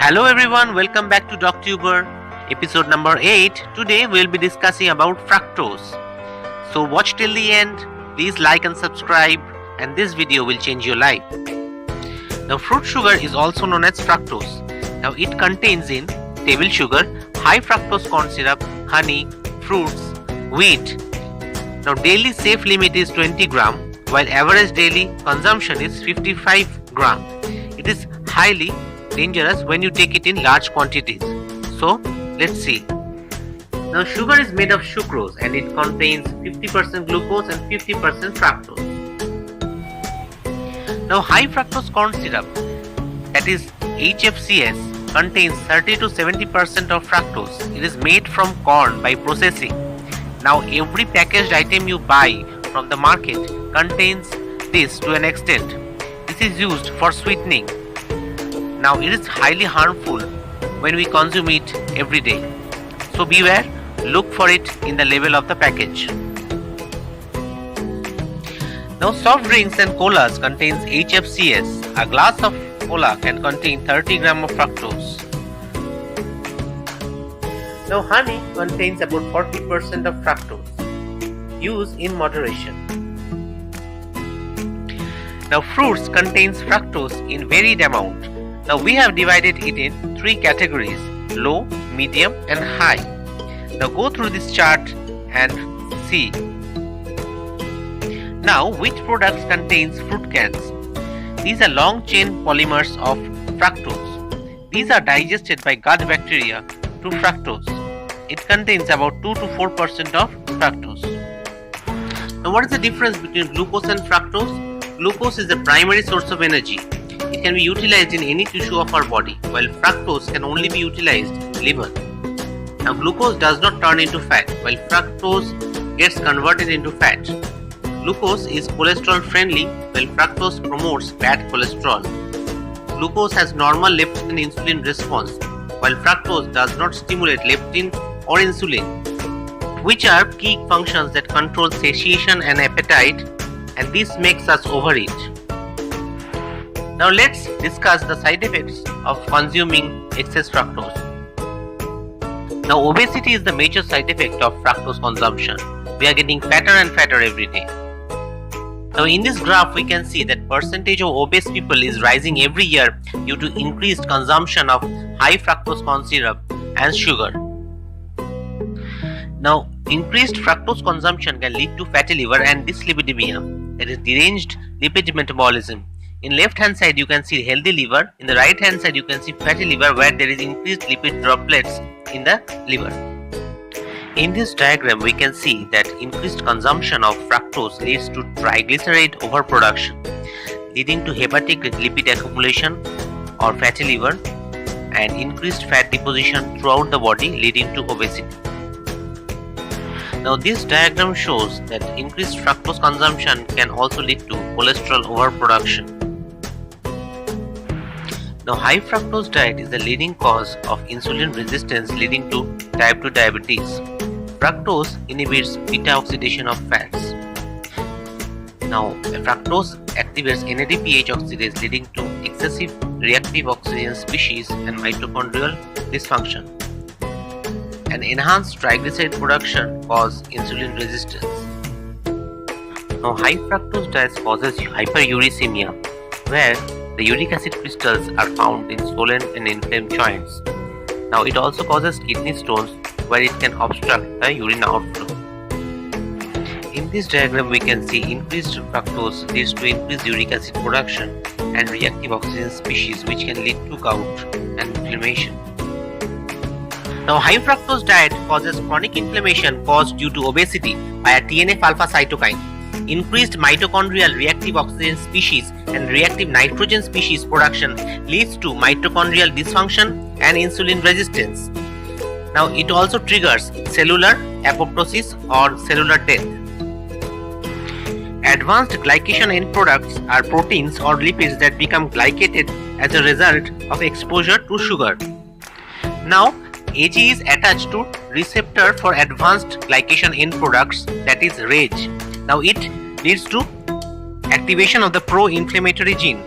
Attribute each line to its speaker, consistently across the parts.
Speaker 1: Hello everyone, welcome back to DocTuber, episode number 8. Today we'll be discussing about fructose. So watch till the end, please like and subscribe, and this video will change your life. Now fruit sugar is also known as fructose. Now it contains in table sugar, high fructose corn syrup, honey, fruits, wheat. Now daily safe limit is 20 gram, while average daily consumption is 55 gram. It is highly dangerous when you take it in large quantities. So let's see. Now sugar is made of sucrose and it contains 50% glucose and 50% fructose. Now high fructose corn syrup, that is HFCS, contains 30 to 70% of fructose. It is made from corn by processing. Now every packaged item you buy from the market contains this to an extent. This is used for sweetening. Now it is highly harmful when we consume it every day. So beware, look for it in the label of the package. Now soft drinks and colas contains HFCS. A glass of cola can contain 30 gram of fructose. Now honey contains about 40% of fructose. Use in moderation. Now fruits contains fructose in varied amount. Now we have divided it in 3 categories: low, medium and high. Now go through this chart and see. Now which products contains fruit cans? These are long chain polymers of fructose. These are digested by gut bacteria to fructose. It contains about 2 to 4% of fructose. Now what is the difference between glucose and fructose? Glucose is the primary source of energy. It can be utilized in any tissue of our body, while fructose can only be utilized in liver. Now glucose does not turn into fat, while fructose gets converted into fat. Glucose is cholesterol friendly, while fructose promotes bad cholesterol. Glucose has normal leptin and insulin response, while fructose does not stimulate leptin or insulin, which are key functions that control satiation and appetite, and this makes us overeat. Now let's discuss the side effects of consuming excess fructose. Now obesity is the major side effect of fructose consumption. We are getting fatter and fatter every day. Now in this graph we can see that percentage of obese people is rising every year due to increased consumption of high fructose corn syrup and sugar. Now increased fructose consumption can lead to fatty liver and dyslipidemia, that is deranged lipid metabolism. In left hand side you can see healthy liver, in the right hand side you can see fatty liver where there is increased lipid droplets in the liver. In this diagram we can see that increased consumption of fructose leads to triglyceride overproduction, leading to hepatic lipid accumulation or fatty liver, and increased fat deposition throughout the body, leading to obesity. Now this diagram shows that increased fructose consumption can also lead to cholesterol overproduction. Now high fructose diet is the leading cause of insulin resistance, leading to type 2 diabetes. Fructose inhibits beta oxidation of fats. Now fructose activates NADPH oxidase, leading to excessive reactive oxygen species and mitochondrial dysfunction. And enhanced triglyceride production cause insulin resistance. Now high fructose diet causes hyperuricemia, where the uric acid crystals are found in swollen and inflamed joints. Now it also causes kidney stones, where it can obstruct the urine outflow. In this diagram we can see increased fructose leads to increased uric acid production and reactive oxygen species, which can lead to gout and inflammation. Now high fructose diet causes chronic inflammation caused due to obesity by a TNF-alpha cytokine. Increased mitochondrial reactive oxygen species and reactive nitrogen species production leads to mitochondrial dysfunction and insulin resistance. Now it also triggers cellular apoptosis or cellular death. Advanced glycation end products are proteins or lipids that become glycated as a result of exposure to sugar. Now AG is attached to receptor for advanced glycation end products, that is RAGE. Now it leads to activation of the pro-inflammatory gene.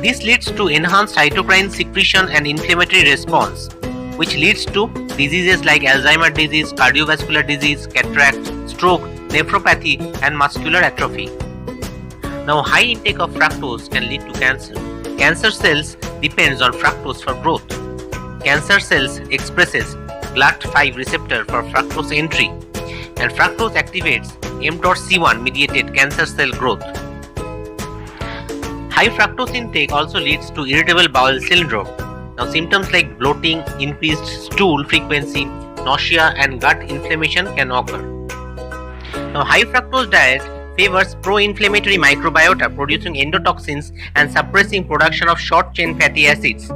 Speaker 1: This leads to enhanced cytokine secretion and inflammatory response, which leads to diseases like Alzheimer's disease, cardiovascular disease, cataract, stroke, nephropathy, and muscular atrophy. Now, high intake of fructose can lead to cancer. Cancer cells depends on fructose for growth. Cancer cells expresses GLUT5 receptor for fructose entry, and fructose activates mTORC1 mediated cancer cell growth. High fructose intake also leads to irritable bowel syndrome. Now, symptoms like bloating, increased stool frequency, nausea, and gut inflammation can occur. Now, high fructose diet favors pro-inflammatory microbiota, producing endotoxins and suppressing production of short-chain fatty acids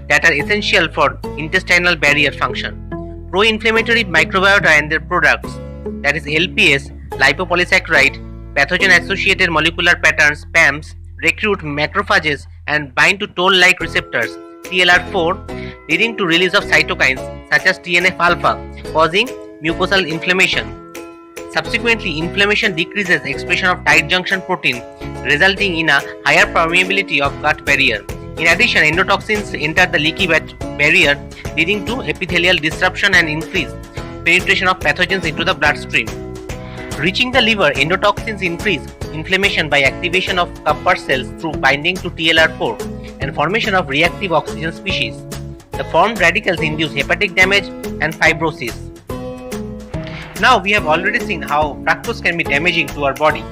Speaker 1: that are essential for intestinal barrier function. Pro-inflammatory microbiota and their products, that is LPS, lipopolysaccharide, pathogen-associated molecular patterns, PAMs, recruit macrophages and bind to toll-like receptors, TLR4, leading to release of cytokines such as TNF-alpha, causing mucosal inflammation. Subsequently, inflammation decreases expression of tight junction protein, resulting in a higher permeability of gut barrier. In addition, endotoxins enter the leaky barrier, leading to epithelial disruption and increased penetration of pathogens into the bloodstream. Reaching the liver, endotoxins increase inflammation by activation of Kupffer cells through binding to TLR4 and formation of reactive oxygen species. The formed radicals induce hepatic damage and fibrosis. Now we have already seen how fructose can be damaging to our body.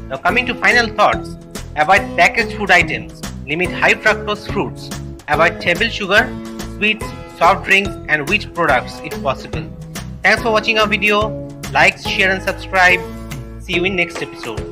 Speaker 1: Now coming to final thoughts, avoid packaged food items, limit high fructose fruits, avoid table sugar, sweets, soft drinks and wheat products if possible. Thanks for watching our video. Like, share and subscribe. See you in next episode.